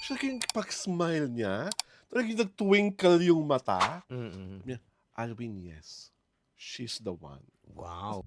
Yung pag-smile niya, talagang nag-twinkle yung mata. Mm. Sabi niya, Alvin, yes. She's the one. Wow.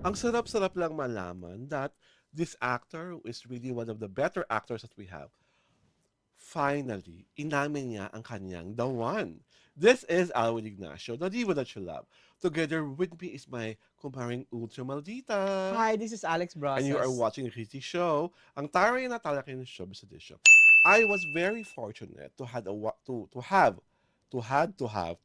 Ang sarap-sarap lang malaman that this actor who is really one of the better actors that we have, finally, inamin niya ang kanyang the one. This is Alvin Ignacio, the diva that you love. Together with me is my kumparing Ultra Maldita. Hi, this is Alex And you are Brasas. watching a Kitty Show, ang taray na talaking showbiz edition. I was very fortunate to have To have.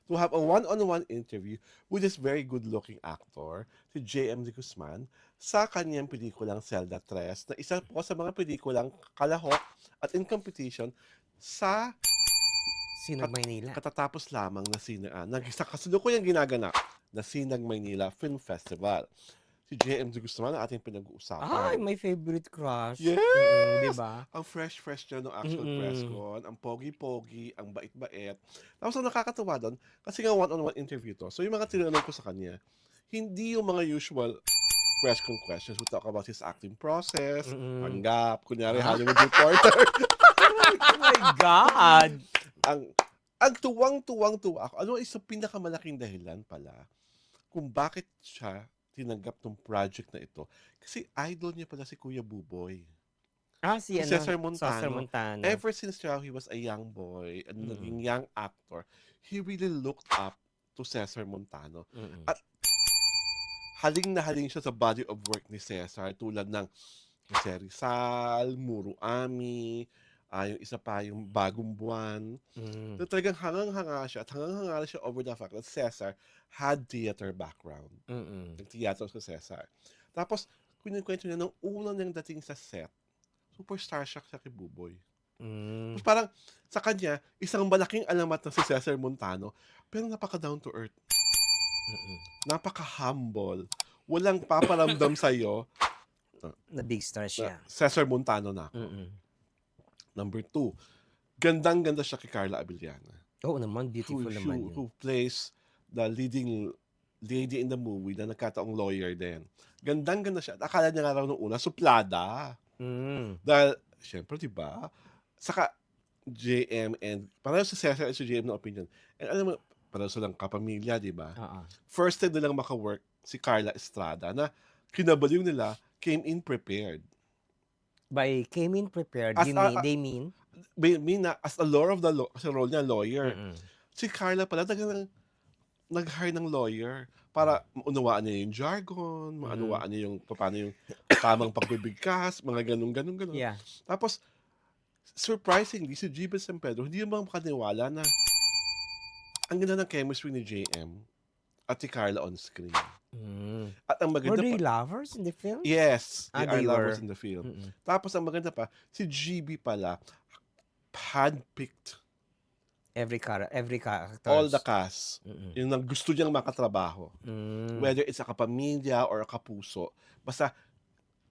to have a one-on-one interview with this very good-looking actor, si J.M. De Guzman, sa kanyang pelikulang Zelda 3, na isa po sa mga pelikulang kalahok at in competition sa Sinag Maynila. katatapos lamang na sa kasalukuyang ginaganap na Sinag Maynila Film Festival. Si J.M. De Guzman ang ating Ay, pinag-uusapan. my favorite crush. Yes! Di ba? Ang fresh-fresh niya nung actual press con, ang pogi-pogi, ang bait-bait. Tapos ang nakakatawa doon, kasi nga one-on-one interview to, so yung mga tinanong ko sa kanya, hindi yung mga usual press con questions. We talk about his acting process, panggap, kunyari Hollywood Reporter. Oh my God! ang tuwang-tuwang-tuwa ako. Ano isa pinakamalaking dahilan pala kung bakit siya tinanggap ng project na ito. Kasi idol niya pala si Kuya Buboy. Si Cesar Montano. Cesar Montano. Ever since he was a young boy and naging young actor, he really looked up to Cesar Montano. At haling na haling siya sa body of work ni Cesar tulad ng Jose Rizal, Muro Ami, yung isa pa yung Bagong Buwan. So, talagang hangang-hanga siya at hangang-hanga siya over the fact that Cesar had theater background. Nag-theater sa Cesar. Tapos, kunikwento niya nung unang niyang dating sa set, superstar siya sa kay Buboy. Tapos parang sa kanya, isang malaking alamat na si Cesar Montano, pero napaka-down to earth. Napaka-humble. Walang paparamdam sa'yo. Na big star siya. Cesar Montano na ako. Number 2, gandang-ganda siya kay Carla Abellana. Oo naman, beautiful naman yun. Who plays the leading lady in the movie na nagkataong lawyer din. Gandang-ganda siya. At akala niya nga raw nung una, suplada. Dahil, syempre, di ba? Saka, JM and, pareho sa Cesar at sa JM na opinion. And alam mo, pareho silang kapamilya, di ba? First time nilang maka-work si Carla Estrada na kinabaliw nila, came in prepared. By came in prepared, they mean? Na as a lawyer of the law, kasi role niya lawyer. Si Carla pala nag-hire ng lawyer para maunawaan niya yung jargon, maunawaan niya yung paano yung tamang pagbibigkas, mga ganun. Yeah. Tapos, surprisingly, si Gibe San Pedro, hindi naman makaniwala na ang ganda ng chemistry ni JM at si Carla on screen. At ang maganda Were they lovers in the film? Yes, they are they lovers were. in the film. Tapos ang maganda pa, si GB pala, handpicked Every character. all the cast. Yung gusto niyang makatrabaho. Whether it's a kapamilya or a kapuso. Basta,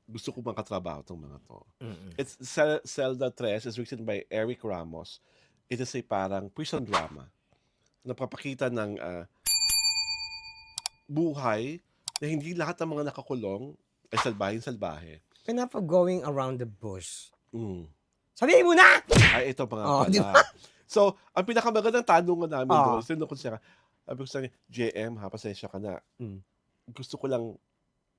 gusto ko makatrabaho itong mga to. It's Zelda 3 is written by Eric Ramos. It is a parang prison drama. Napapakita ng buhay na hindi lahat ng mga nakakulong ay salbahe. Enough of going around the bush. Sabihin mo na! Ay, ito pa nga pala. Diba? So, ang pinakamagandang tanong namin doon, sabi ko sa kanya, JM, pasensya ka na. Gusto ko lang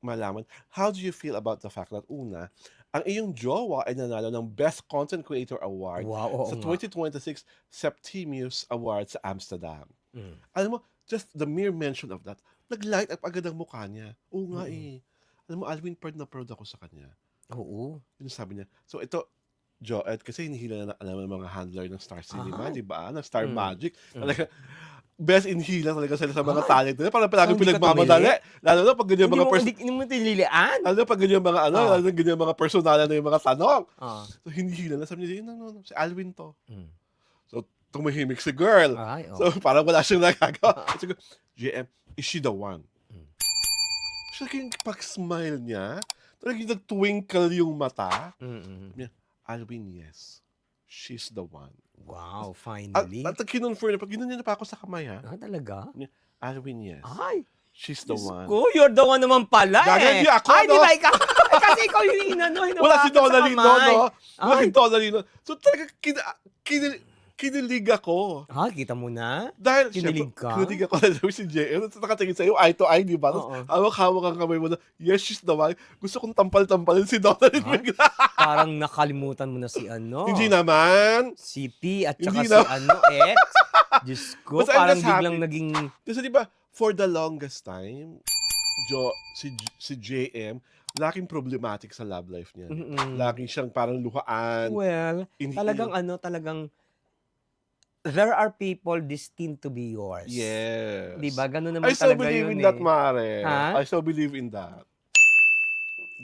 malaman, how do you feel about the fact that una, ang iyong jowa ay nanalo ng Best Content Creator Award sa 2026 Septimius Awards sa Amsterdam. Alam mo, just the mere mention of that, nag-light up agad ang mukha niya. Oo nga Alam mo, Alvin, proud na proud ako sa kanya. Oo. Yun sabi niya. So ito, Joed, kasi hinihila na alam ng mga handler ng Star Cinema, di ba? Ng Star Magic. Talaga, best in hila talaga sila sa mga talent nila. Parang palagi pinagmamadali. Lalo na pag ganyan mga Hindi mo tinilian? lalo na pag ganyan mga lalo na ganyan mga personalan na yung mga tanong. So hinihila na. Sabi niya, no, si Alvin to. So tumahimik si girl. So parang wala siyang nagagawa. JM, is she the one? siya yung pag-smile niya, talagang nag-twinkle yung mata. Mm. Niya, Alwin, yes. She's the one. Wow, At, finally. at kinonfirm na, pag ginan niya na pa ako sa kamay, ha? Talaga? Niya, Alwin, yes. Ay, She's the Diyos one. ko, you're the one naman pala Gaga, hindi eh. ako, Ay, di no? ba ikaw? Ay, kasi ikaw yung Wala si hinawakan sa Donalyn, no? kamay. Wala si Ay, Donalyn. So talaga, kinilig ako. kita mo na? Dahil, Kinilig syempre, ka? kinilig ako na si JM. Tapos nakatingin sa'yo, eye to eye, di ba? Tapos Oo. hawak-hawak ang kamay mo na, yes, she's the one. Gusto kong tampal-tampalin si Donalyn Ha? bigla. Parang nakalimutan mo na si ano. Hindi naman. Si P at saka Hindi si na. X. Diyos ko, Basta I'm parang just biglang happy. naging... Kasi di ba, for the longest time, si JM, laking problematic sa love life niya. Mm-mm. Laging siyang parang luhaan. Well, talagang there are people destined to be yours. Yes. Diba? Ganun naman I so talaga believe yun in that, eh. Mare. Ha? I so believe in that.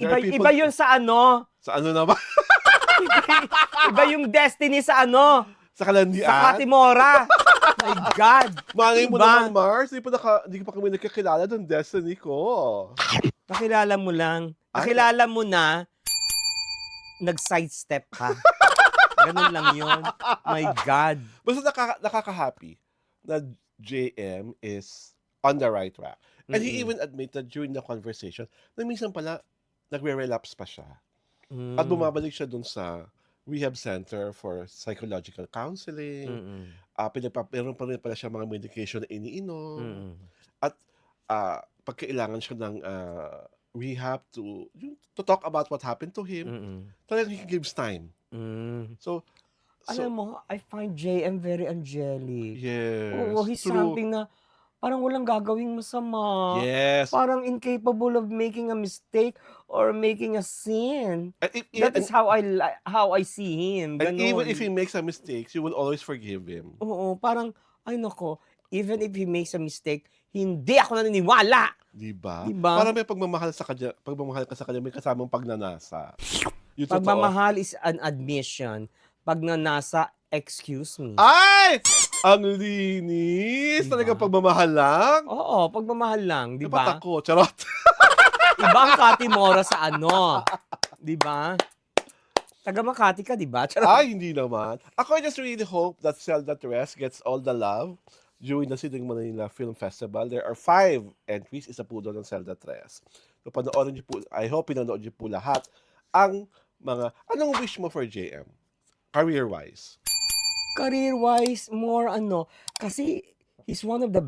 There are people- Iba yun sa ano? Sa ano naman? Iba yung destiny sa ano? Sa kalandian? Sa Katimora. My God. Malay mo Diba? naman, Mars. Hindi pa kami nagkakilala ng destiny ko. Nakilala mo lang. Ay. Nakilala mo na, nag-sidestep ka. Ganun lang yun. My God. Basta nakaka-happy na JM is on the right track. And he even admitted during the conversation na minsan pala nagre-relapse pa siya. At bumabalik siya dun sa rehab center for psychological counseling. Meron pa rin pala siya mga medication na iniinom. At pag kailangan siya ng rehab to talk about what happened to him, talagang he gives time. So, Alam mo, I find JM very angelic. yes. Oo, he's true. something na parang walang gagawing masama. Yes. Parang incapable of making a mistake or making a sin. And, That is how I see him. and Ganun. even if he makes a mistake, you will always forgive him. Oo, parang, ay nako, even if he makes a mistake, hindi ako naniniwala. Diba? Diba? Parang may pagmamahal ka sa kanya, may kasamang pagnanasa. Yung totoo. Pagmamahal is an admission. Pagnanasa, excuse me. Ay! Ang linis! Diba? Talaga pagmamahal lang? Oo, pagmamahal lang, di Dapat ba? ako, charot. Ibang Katimora sa ano, di ba? Taga Makati ka, di ba? Charot. Ay, hindi naman. Ako, I just really hope that Zelda Tres gets all the love during the Sining Manila Film Festival. There are 5 entries, isa po doon ng Zelda Tres. So, panoorin niyo po, I hope pinanood niyo po lahat ang mga, anong wish mo for JM? Career-wise? Career-wise, more ano, kasi he's one of the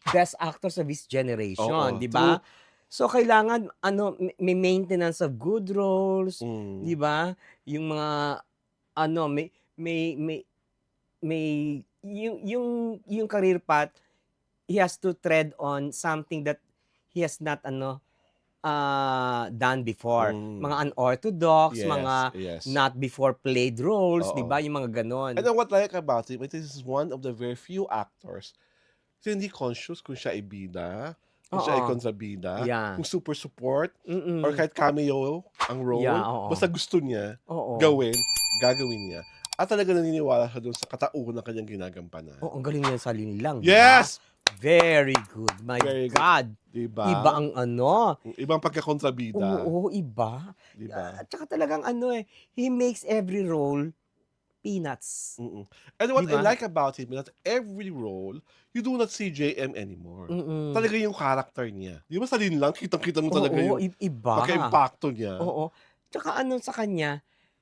best actors of his generation, Oo, di ba? true. So, kailangan, ano, may maintenance of good roles, Mm. di ba? Yung mga, ano, yung career path, he has to tread on something that he has not, done before. Mm. Mga unorthodox, Yes, mga yes. not before played roles, Oo. di ba? Yung mga ganon. And then what I like about him, it is one of the very few actors kasi hindi conscious kung siya ay bida, kung siya ay Oo. kontrabida, Yeah. kung super support, Mm-mm. or kahit cameo ang role, Yeah, oo. basta gusto niya Oo. gagawin niya. At talaga naniniwala siya doon sa katauhan ng kanyang ginagampanan. Oh, ang galing niya sa linlang. di ba? Yes! Very good. My Very good. God. Diba? Iba ang ano. Ibang pagkakontrabida. Oo, iba. Diba? At saka talagang he makes every role peanuts. Mm-mm. And what I Diba? like about him is that every role, you do not see JM anymore. Mm-mm. Talaga yung character niya. Di ba sa linlang, kitang-kita mo talaga Oo, yung iba. pagka-impacto niya. Oo. Tsaka sa kanya,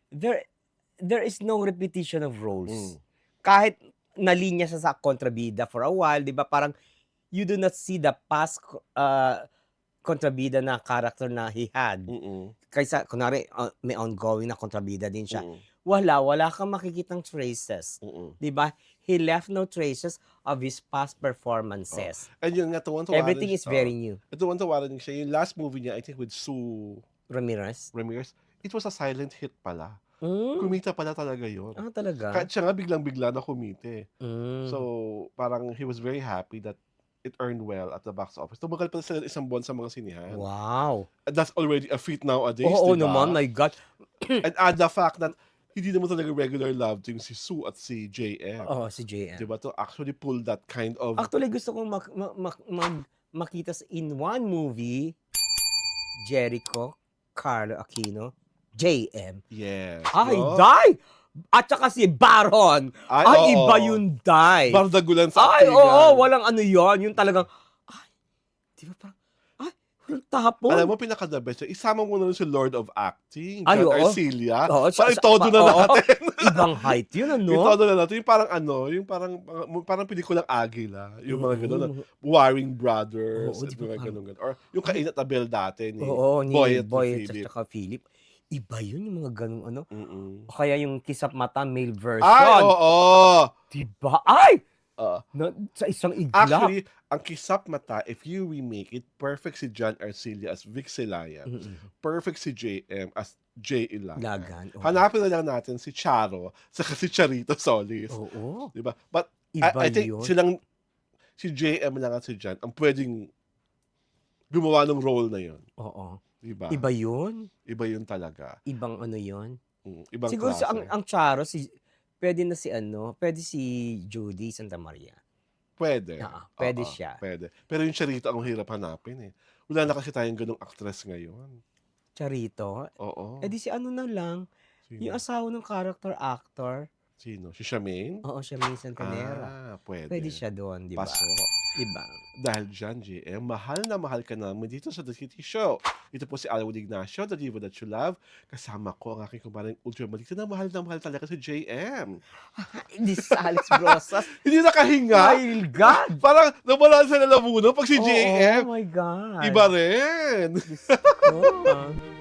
there is no repetition of roles. Mm. Kahit nalinya siya sa kontrabida for a while, di ba? Parang you do not see the past kontrabida na character na he had. Mm-mm. Kaysa, kunwari, may ongoing na kontrabida din siya. Mm-mm. Wala kang makikitang traces. Mm-mm. Di ba? He left no traces of his past performances. And yun nga, tuwan-tuwa Everything rin is very new. tuwan-tuwa rin siya. Yung last movie niya, I think with Sue Ramirez? Ramirez, it was a silent hit pala. Mm. Kumita pala talaga yun. Talaga? Kahit siya nga biglang-bigla na kumite. Mm. So, parang he was very happy that it earned well at the box office. Tumagal pala sila isang buwan sa mga sinihan. Wow. And that's already a feat nowadays, Oo diba? naman, my God. And add the fact that hindi naman talaga regular love team si Sue at si JM. Oo, si JM. Diba? To actually pull that kind of... Actually, gusto kong makita in one movie, Jericho, Carlo Aquino, JM. Yes. Ay, No? Day! At saka si Baron. Ay, Ay, oo. iba yun, Day. Bardagulan sa Ay, aktingan. oo, walang ano yun. Yung talagang, ay, di ba parang, ay, walang tapon. Alam mo, pinaka-the best. Isama mo na rin si Lord of Acting, Ay, John oo. Arcilla. Oo, Parang todo na oo. natin. Ibang height yun, ano? Yung todo na natin. Yung parang yung parang pelikulang Agila. Yung mga gano'n. Warring Brothers. Oo, At di ba mga parang- gano'n. Or yung Kainat Abel dati ni Oo, ni Boy at Boy ni Philip. at saka Philip. Iba yun, yung mga ganung ano. Mm-mm. O kaya yung Kisap Mata male version. Ay, oo. Diba? Ay! Oo. Sa isang iglap. Actually, ang Kisap Mata, if you remake it, perfect si John Arcilla as Vic Silayan. Perfect si JM as J. Ilagan. Lagan. Oo. Hanapin na lang natin si Charo saka si Charito Solis. Oo. Diba? But Iba I think yun. si JM lang at si John ang pwedeng gumawa ng role na yun. Oo. Diba? Iba yun. Iba yun talaga. Ibang ano yun. Ibang Siguro klase. ang Charo, pwede na pwede si Judy Santa Maria. Pwede. Pwede Oo, siya. Pwede. Pero yung Charito ang hirap hanapin eh. Wala na kasi tayong ganung actress ngayon. Charito. Oo. Eh di si ano na lang, Sino? yung asawa ng character actor. Sino? Si Charmaine? Oo, siya may Santanera. Pwede. Pwede siya doon, di ba? Paso. Diba? Dahil dyan, JM, mahal na mahal ka namin dito sa The Kitty Show. Ito po si Alwin Ignacio, The Diva That You Love. Kasama ko ang aking kumaring ultramalikta na mahal talaga si JM. Hindi sa Alex Brosas. Hindi nakahinga. My God! Parang nawala sa lalamunan pag si JM. Oh my God. Iba rin. Oh.